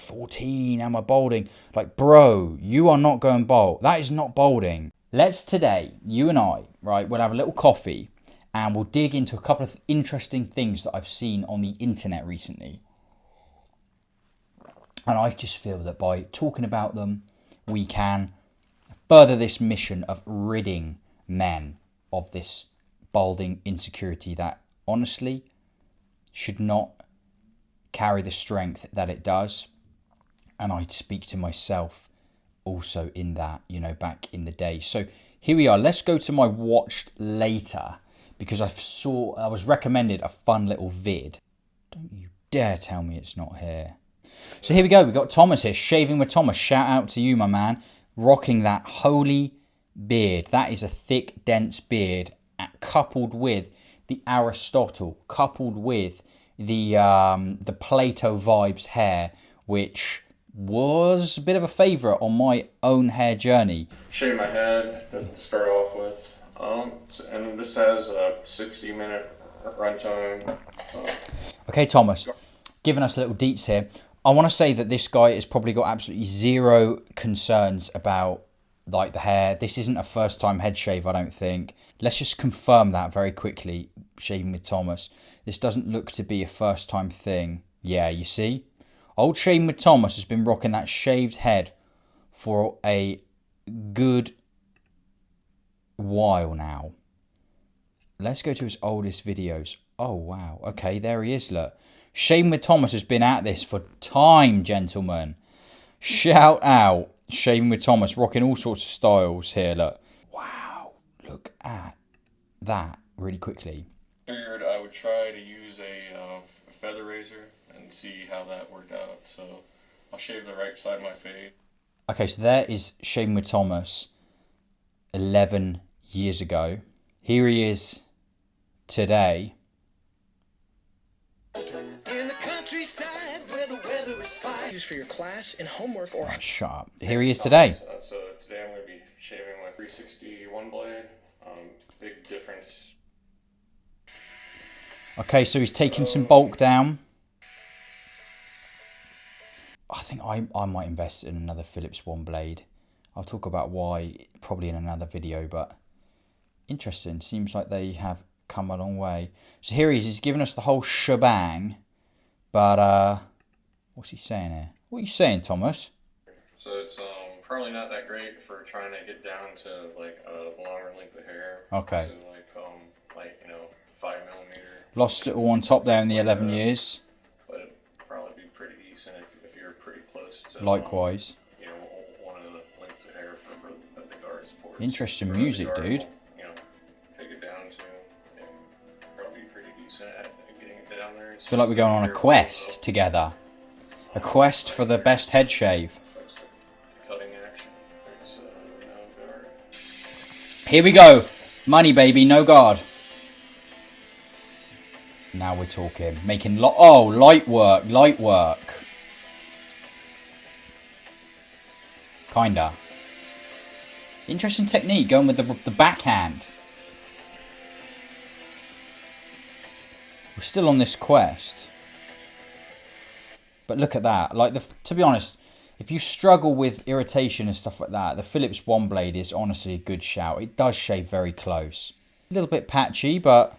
14, am I balding? Like, bro, you are not going bald. That is not balding. Let's today, you and I, right, we'll have a little coffee and we'll dig into a couple of interesting things that I've seen on the internet recently. And I just feel that by talking about them, we can further this mission of ridding men of this balding insecurity that honestly should not carry the strength that it does. And I speak to myself also in that, you know, back in the day. So here we are. Let's go to my watched later, because I was recommended a fun little vid. Don't you dare tell me it's not here. So here we go. We got Thomas here, shaving with Thomas. Shout out to you, my man, rocking that holy beard. That is a thick, dense beard, coupled with the Aristotle, coupled with the Plato vibes hair, which was a bit of a favourite on my own hair journey. Shave my head to start off with, and this has a 60-minute runtime. Okay, Thomas, giving us a little deets here. I want to say that this guy has probably got absolutely zero concerns about like the hair. This isn't a first time head shave, I don't think. Let's just confirm that very quickly. Shaving with Thomas. This doesn't look to be a first time thing. Yeah, you see? Old Shaving with Thomas has been rocking that shaved head for a good while now. Let's go to his oldest videos. Oh, wow. Okay, there he is, look. Shaving with Thomas has been at this for time, gentlemen. Shout out. Shaving with Thomas, rocking all sorts of styles here, look. Wow, look at that really quickly. Figured I would try to use a feather razor and see how that worked out. So I'll shave the right side of my fade. Okay, so there is Shaving with Thomas 11 years ago. Here he is today. In the countryside where the weather is fine. Use for your class and homework or... Oh, shut up. Here he is today. So today I'm going to be shaving my 361 blade. Big difference. Okay, so he's taking some bulk down. I think I might invest in another Philips one blade. I'll talk about why probably in another video, but interesting. Seems like they have come a long way. So here he is. He's giving us the whole shebang. But what's he saying here? What are you saying, Thomas? So it's probably not that great for trying to get down to like a longer length of hair. Okay. To like 5 millimeter. Lost it all on top there in the 11 years. But it'd probably be pretty decent if you're pretty close to. Likewise. One of the lengths of hair for the guard supports. Interesting music, dude. Take it down to probably pretty decent at getting it down there. I feel like we're going on a quest together. A quest for the best head shave. Cutting action. It's no guard. Here we go. Money, baby, no guard. Now we're talking. Making light work. Kinda. Interesting technique, going with the backhand. We're still on this quest. But look at that. Like, to be honest, if you struggle with irritation and stuff like that, the Philips One Blade is honestly a good shout. It does shave very close. A little bit patchy, but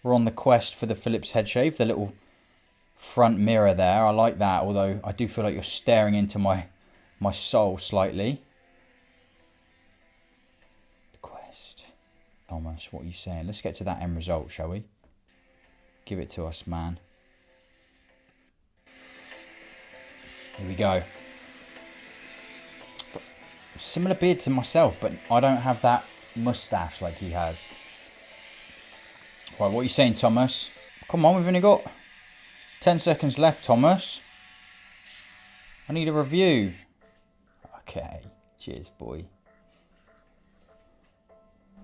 we're on the quest for the Philips head shave. The little front mirror there. I like that, although I do feel like you're staring into my soul slightly. The quest. Thomas, what are you saying? Let's get to that end result, shall we? Give it to us, man. Here we go. Similar beard to myself, but I don't have that moustache like he has. Right, what are you saying, Thomas? Come on, we've only got 10 seconds left, Thomas. I need a review. Okay, cheers, boy.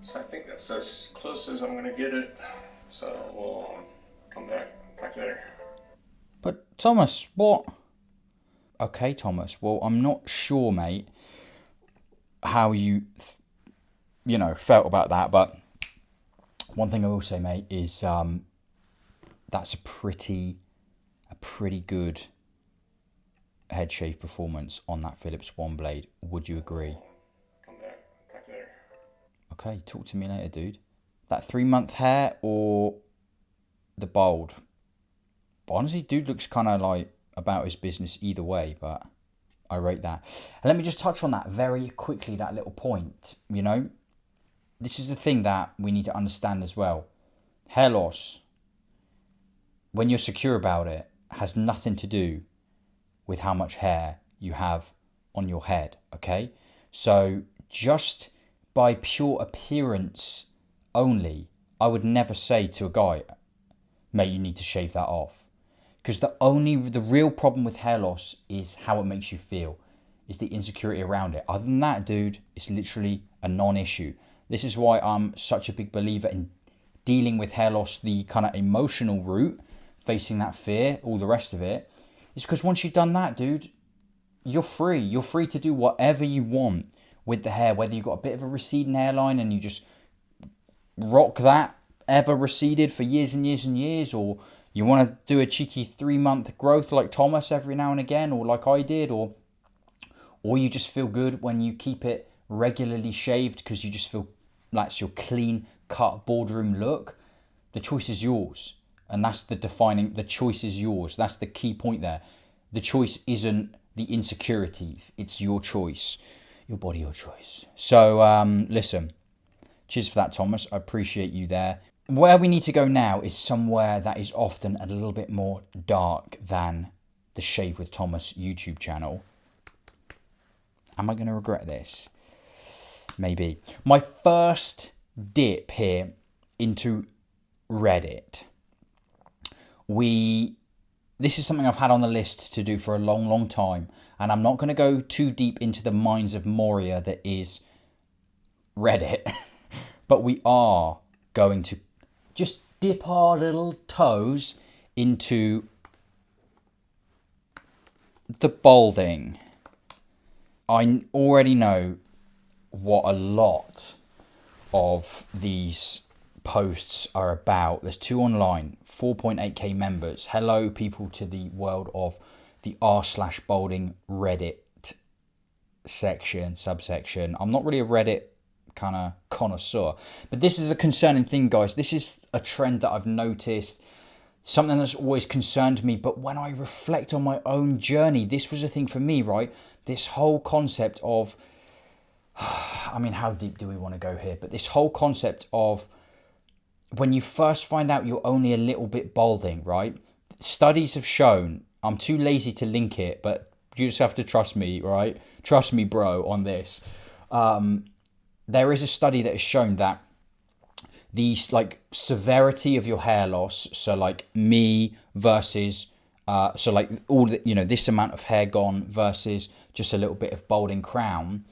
So I think that's as close as I'm gonna get it. So we'll come back later. But Thomas, what? Okay, Thomas. Well, I'm not sure, mate, how you, felt about that. But one thing I will say, mate, is that's a pretty good head shave performance on that Philips One Blade. Would you agree? Come back. Talk later. Okay, talk to me later, dude. That 3-month hair or the bald? But honestly, dude looks kind of like about his business either way, but I rate that. And let me just touch on that very quickly, that little point. You know, this is the thing that we need to understand as well. Hair loss, when you're secure about it, has nothing to do with how much hair you have on your head, okay? So just by pure appearance only, I would never say to a guy, mate, you need to shave that off. Because the real problem with hair loss is how it makes you feel, is the insecurity around it. Other than that, dude, it's literally a non-issue. This is why I'm such a big believer in dealing with hair loss, the kind of emotional route, facing that fear, all the rest of it. It's because once you've done that, dude, you're free. You're free to do whatever you want with the hair, whether you've got a bit of a receding hairline and you just rock that ever receded for years and years and years, or you want to do a cheeky 3-month growth like Thomas every now and again, or like I did, or you just feel good when you keep it regularly shaved because you just feel like it's your clean cut boardroom look. The choice is yours. And that's the choice is yours. That's the key point there. The choice isn't the insecurities. It's your choice. Your body, your choice. So, listen. Cheers for that, Thomas. I appreciate you there. Where we need to go now is somewhere that is often a little bit more dark than the Shave with Thomas YouTube channel. Am I going to regret this? Maybe. My first dip here into Reddit. This is something I've had on the list to do for a long, long time. And I'm not going to go too deep into the minds of Moria that is Reddit. But we are going to just dip our little toes into the balding. I already know what a lot of these posts are about. There's 2 online, 4.8k members. Hello, people, to the world of the r/balding Reddit subsection. I'm not really a Reddit kind of connoisseur, but this is a concerning thing, guys. This is a trend that I've noticed, something that's always concerned me. But when I reflect on my own journey, this was a thing for me, right? This whole concept of, I mean, how deep do we want to go here? But this whole concept of when you first find out you're only a little bit balding, right? Studies have shown, I'm too lazy to link it, but you just have to trust me, right? Trust me, bro, on this. There is a study that has shown that these like severity of your hair loss, so like me versus, so like all the, you know, this amount of hair gone versus just a little bit of balding crown,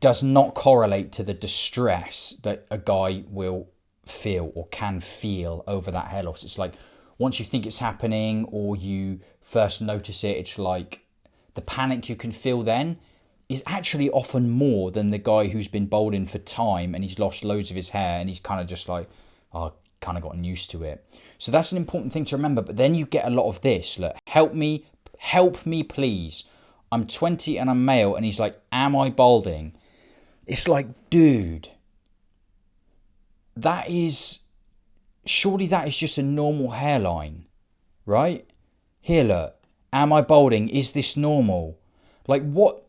does not correlate to the distress that a guy will feel or can feel over that hair loss. It's like once you think it's happening or you first notice it, it's like the panic you can feel then is actually often more than the guy who's been balding for time and he's lost loads of his hair and he's kind of just like, oh, kind of gotten used to it. So that's an important thing to remember. But then you get a lot of this. Look, help me, please. I'm 20 and I'm male. And he's like, am I balding? It's like, dude, surely that is just a normal hairline, right? Here, look, am I balding? Is this normal? Like, what?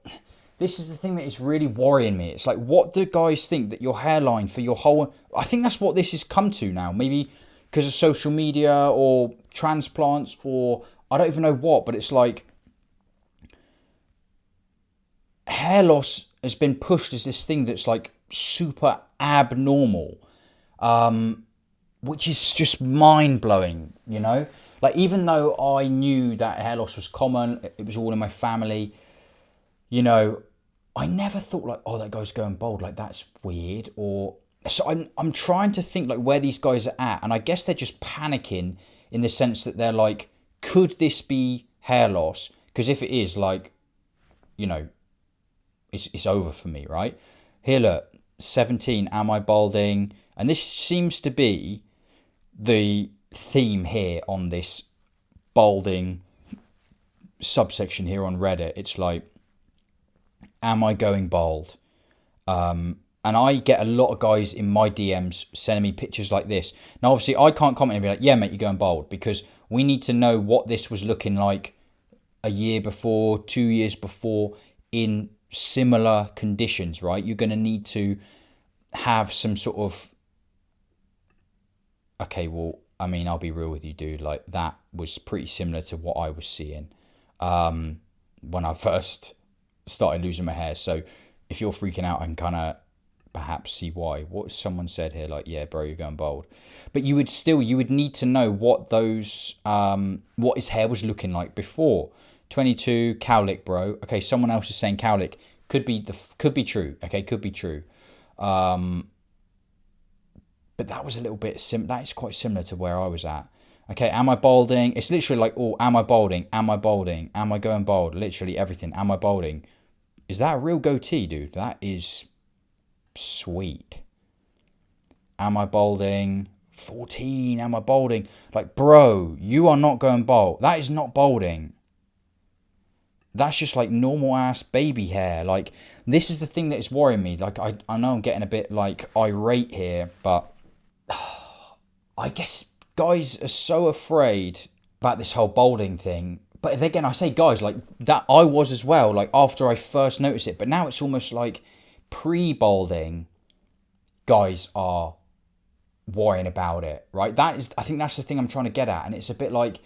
This is the thing that is really worrying me. It's like, what do guys think that your hairline for your whole... I think that's what this has come to now. Maybe because of social media or transplants or I don't even know what, but it's like hair loss has been pushed as this thing that's like super abnormal, which is just mind-blowing, you know? Like, even though I knew that hair loss was common, it was all in my family, you know, I never thought like, oh, that guy's going bald, like that's weird. Or so I'm trying to think like where these guys are at, and I guess they're just panicking in the sense that they're like, could this be hair loss? Because if it is, like, you know, it's over for me, right? Here, look, 17, am I balding? And this seems to be the theme here on this balding subsection here on Reddit. It's like, am I going bald? And I get a lot of guys in my DMs sending me pictures like this. Now, obviously, I can't comment and be like, yeah, mate, you're going bald, because we need to know what this was looking like a year before, 2 years before, in similar conditions, right? You're going to need to have some sort of, okay, well, I mean, I'll be real with you, dude. Like, that was pretty similar to what I was seeing when I first started losing my hair. So if you're freaking out, I can kind of perhaps see why. What someone said here, like, yeah, bro, you're going bald. But you would need to know what those, what his hair was looking like before. 22, cowlick, bro. Okay, someone else is saying cowlick. Could be true. Okay, could be true. But that was a little bit that is quite similar to where I was at. Okay, am I balding? It's literally like, oh, am I balding? Am I balding? Am I going bald? Literally everything. Am I balding? Is that a real goatee, dude? That is sweet. Am I balding? 14. Am I balding? Like, bro, you are not going bald. That is not balding. That's just like normal ass baby hair. Like, this is the thing that is worrying me. Like, I know I'm getting a bit like irate here, but I guess guys are so afraid about this whole balding thing. But again, I say guys, like, that I was as well, like, after I first noticed it. But now it's almost like pre-balding guys are worrying about it, right? I think that's the thing I'm trying to get at. And it's a bit like,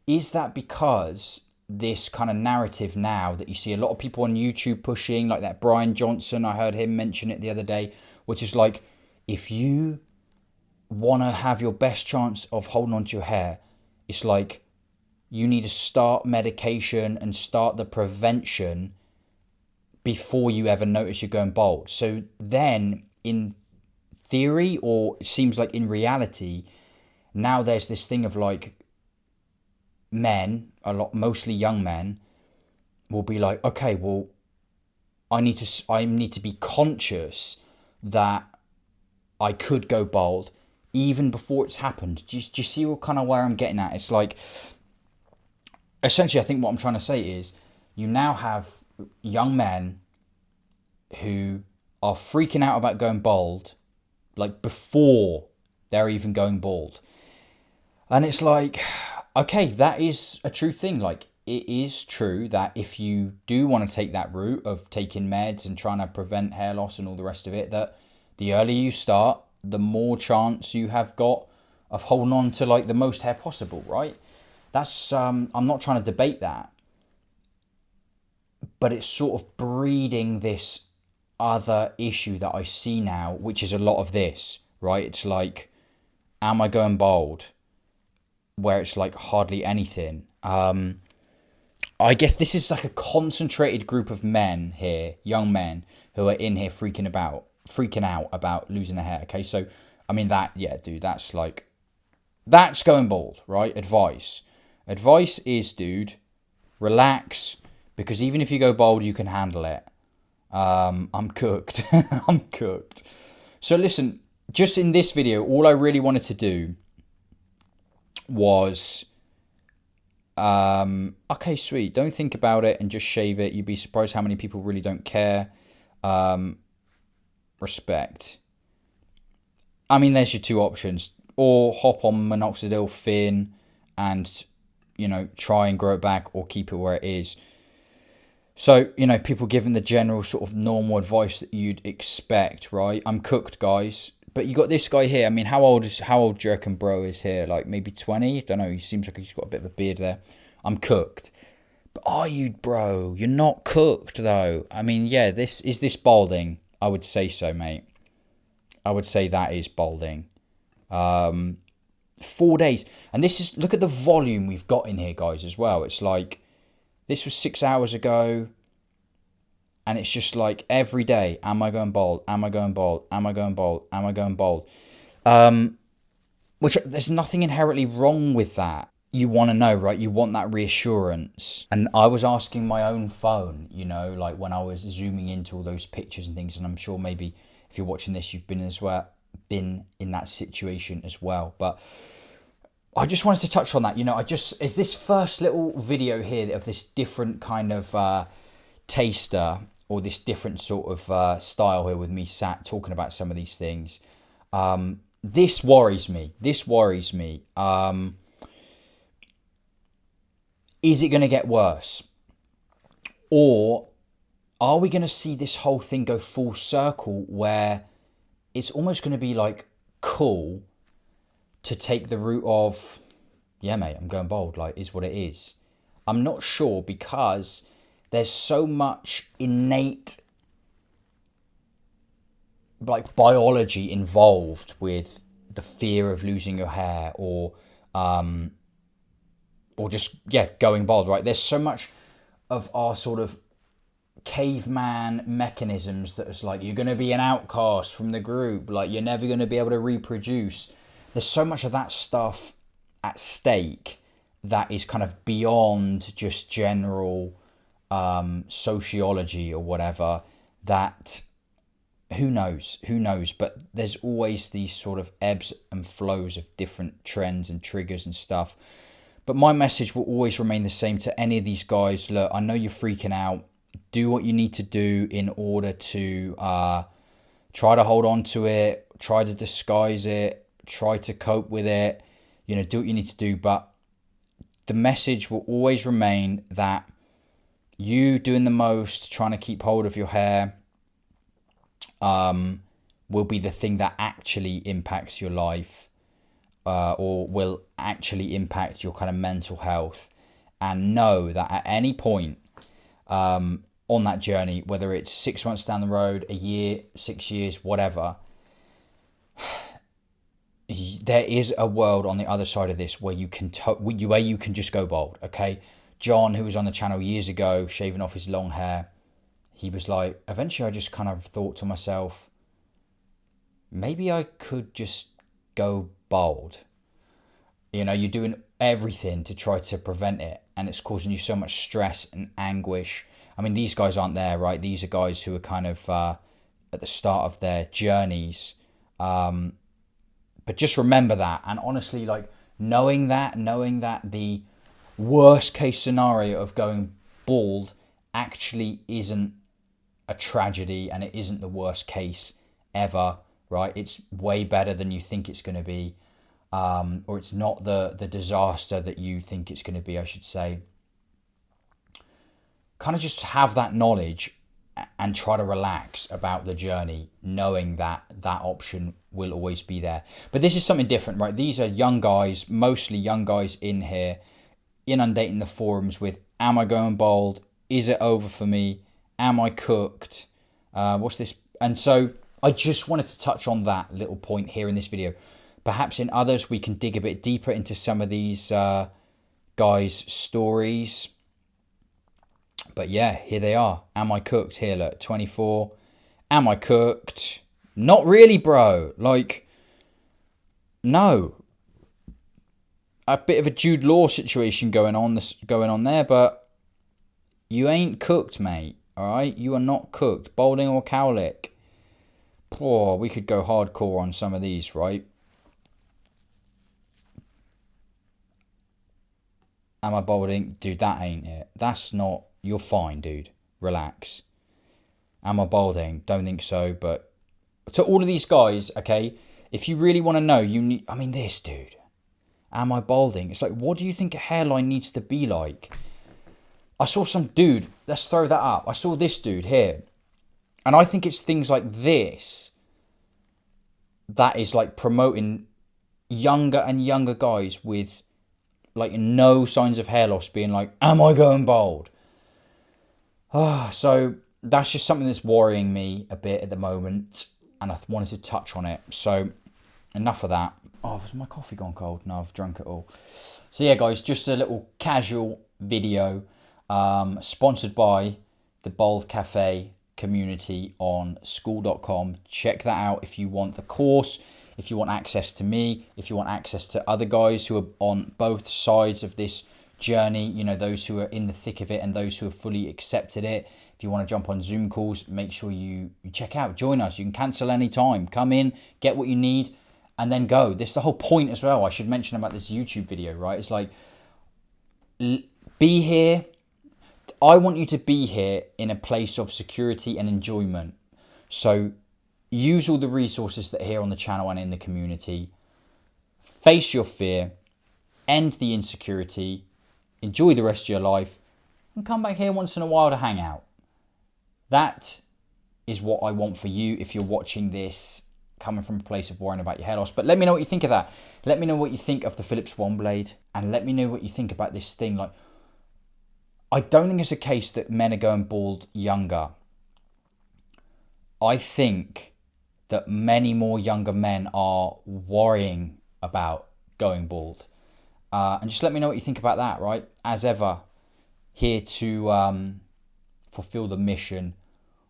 is that because this kind of narrative now that you see a lot of people on YouTube pushing, like that Brian Johnson, I heard him mention it the other day, which is like, if you want to have your best chance of holding on to your hair, it's like you need to start medication and start the prevention before you ever notice you're going bald. So then, in theory, or it seems like in reality, now there's this thing of like, men, mostly young men, will be like, okay, well, I need to be conscious that I could go bald even before it's happened. Do you see what kind of where I'm getting at? It's like, essentially, I think what I'm trying to say is, you now have young men who are freaking out about going bald, like, before they're even going bald. And it's like, okay, that is a true thing. Like, it is true that if you do want to take that route of taking meds and trying to prevent hair loss and all the rest of it, that the earlier you start, the more chance you have got of holding on to, like, the most hair possible, right? That's, I'm not trying to debate that. But it's sort of breeding this other issue that I see now, which is a lot of this, right? It's like, am I going bald? Where it's like hardly anything. I guess this is like a concentrated group of men here, young men, who are in here freaking out about losing their hair. Okay, so I mean that, yeah, dude, that's going bald, right? Advice is, dude, relax, because even if you go bald, you can handle it. I'm cooked. I'm cooked. So listen, just in this video, all I really wanted to do was, okay, sweet, don't think about it and just shave it. You'd be surprised how many people really don't care. Respect. I mean, there's your two options. Or hop on minoxidil thin and, try and grow it back, or keep it where it is. So, people giving the general sort of normal advice that you'd expect, right? I'm cooked, guys. But you got this guy here. I mean, how old do you reckon bro is here? Like, maybe 20? Don't know. He seems like he's got a bit of a beard there. I'm cooked. But are you, bro? You're not cooked, though. I mean, yeah, is this balding? I would say so, mate. I would say that is balding. 4 days. And look at the volume we've got in here, guys, as well. It's like, this was 6 hours ago. And it's just like every day, am I going bald? Am I going bald? Am I going bald? Am I going bald? Which, there's nothing inherently wrong with that. You want to know, right? You want that reassurance. And I was asking my own phone, like when I was zooming into all those pictures and things. And I'm sure maybe if you're watching this, you've been in that situation as well. But I just wanted to touch on that. Is this first little video here of this different kind of taster, or this different sort of style here with me sat talking about some of these things. This worries me. Is it going to get worse? Or are we going to see this whole thing go full circle where it's almost going to be like cool to take the route of, yeah, mate, I'm going bald, like, is what it is. I'm not sure, because there's so much innate, like, biology involved with the fear of losing your hair, or just, yeah, going bald, right? There's so much of our sort of caveman mechanisms that is like, you're going to be an outcast from the group, like, you're never going to be able to reproduce. There's so much of that stuff at stake that is kind of beyond just general sociology or whatever, that who knows, but there's always these sort of ebbs and flows of different trends and triggers and stuff. But my message will always remain the same to any of these guys. Look, I know you're freaking out. Do what you need to do in order to try to hold on to it, try to disguise it, try to cope with it, do what you need to do. But the message will always remain that you doing the most, trying to keep hold of your hair, will be the thing that actually impacts your life, or will actually impact your kind of mental health. And know that at any point on that journey, whether it's 6 months down the road, a year, 6 years, whatever, there is a world on the other side of this where you can just go bald. Okay, John, who was on the channel years ago, shaving off his long hair, he was like, eventually I just kind of thought to myself, maybe I could just go bald. You're doing everything to try to prevent it, and it's causing you so much stress and anguish. I mean, these guys aren't there, right? These are guys who are kind of at the start of their journeys. But just remember that. And honestly, like, knowing that the worst case scenario of going bald actually isn't a tragedy, and it isn't the worst case ever, right? It's way better than you think it's going to be. Or it's not the disaster that you think it's going to be, I should say. Kind of just have that knowledge and try to relax about the journey, knowing that option will always be there. But this is something different, right? These are young guys, mostly young guys in here, inundating the forums with, am I going bald? Is it over for me? Am I cooked? What's this? And so I just wanted to touch on that little point here in this video. Perhaps in others we can dig a bit deeper into some of these guys' stories. But yeah, here they are. Am I cooked? Here, look, 24. Am I cooked? Not really, bro. Like, no. A bit of a Jude Law situation going on there, but you ain't cooked, mate. All right, you are not cooked. Balding or cowlick. Oh, we could go hardcore on some of these, right? Am I balding? Dude, that ain't it. That's not... You're fine, dude. Relax. Am I balding? Don't think so, but... To all of these guys, okay, if you really want to know, you need... I mean, this, dude. Am I balding? It's like, what do you think a hairline needs to be like? I saw some dude... Let's throw that up. I saw this dude here. And I think it's things like this that is, like, promoting younger and younger guys with, like, no signs of hair loss being like, am I going bald? So that's just something that's worrying me a bit at the moment, and I wanted to touch on it. So enough of that. Oh, has my coffee gone cold? No, I've drunk it all. So yeah, guys, just a little casual video sponsored by the Baldcafe community on school.com. Check that out if you want the course, if you want access to me, if you want access to other guys who are on both sides of this journey, you know, those who are in the thick of it and those who have fully accepted it. If you want to jump on Zoom calls, make sure you check out, join us. You can cancel any time, come in, get what you need, and then go. This is the whole point as well. I should mention about this YouTube video, right? It's like, be here. I want you to be here in a place of security and enjoyment. So use all the resources that are here on the channel and in the community. Face your fear, end the insecurity, enjoy the rest of your life, and come back here once in a while to hang out. That is what I want for you if you're watching this coming from a place of worrying about your hair loss. But let me know what you think of that. Let me know what you think of the Philips One Blade, and let me know what you think about this thing. Like, I don't think it's a case that men are going bald younger. I think that many more younger men are worrying about going bald. And just let me know what you think about that, right? As ever, here to fulfill the mission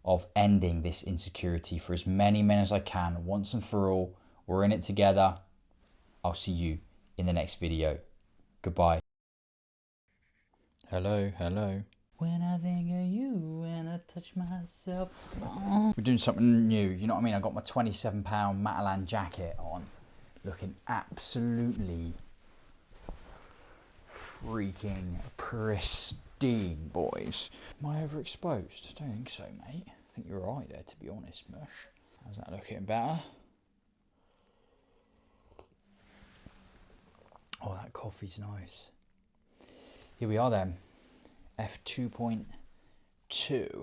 of ending this insecurity for as many men as I can, once and for all. We're in it together. I'll see you in the next video. Goodbye. Hello, hello. When I think of you and I touch myself. We're doing something new, you know what I mean? I got my £27 Matalan jacket on, looking absolutely freaking pristine, boys. Am I overexposed? I don't think so, mate. I think you're right there, to be honest, Mush. How's that looking better? Oh, that coffee's nice. Here we are then. F2.2. You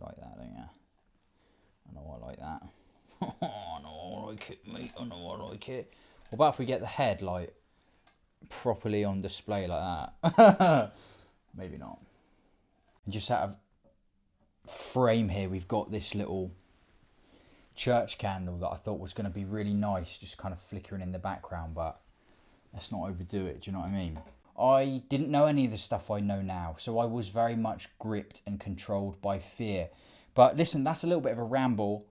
like that, don't you? I know I like that. I know I like it, mate. I know I like it. What about if we get the head, like, properly on display like that? Maybe not. And just out of frame here, we've got this little church candle that I thought was going to be really nice, just kind of flickering in the background, but let's not overdo it, do you know what I mean? I didn't know any of the stuff I know now, so I was very much gripped and controlled by fear. But listen, that's a little bit of a ramble.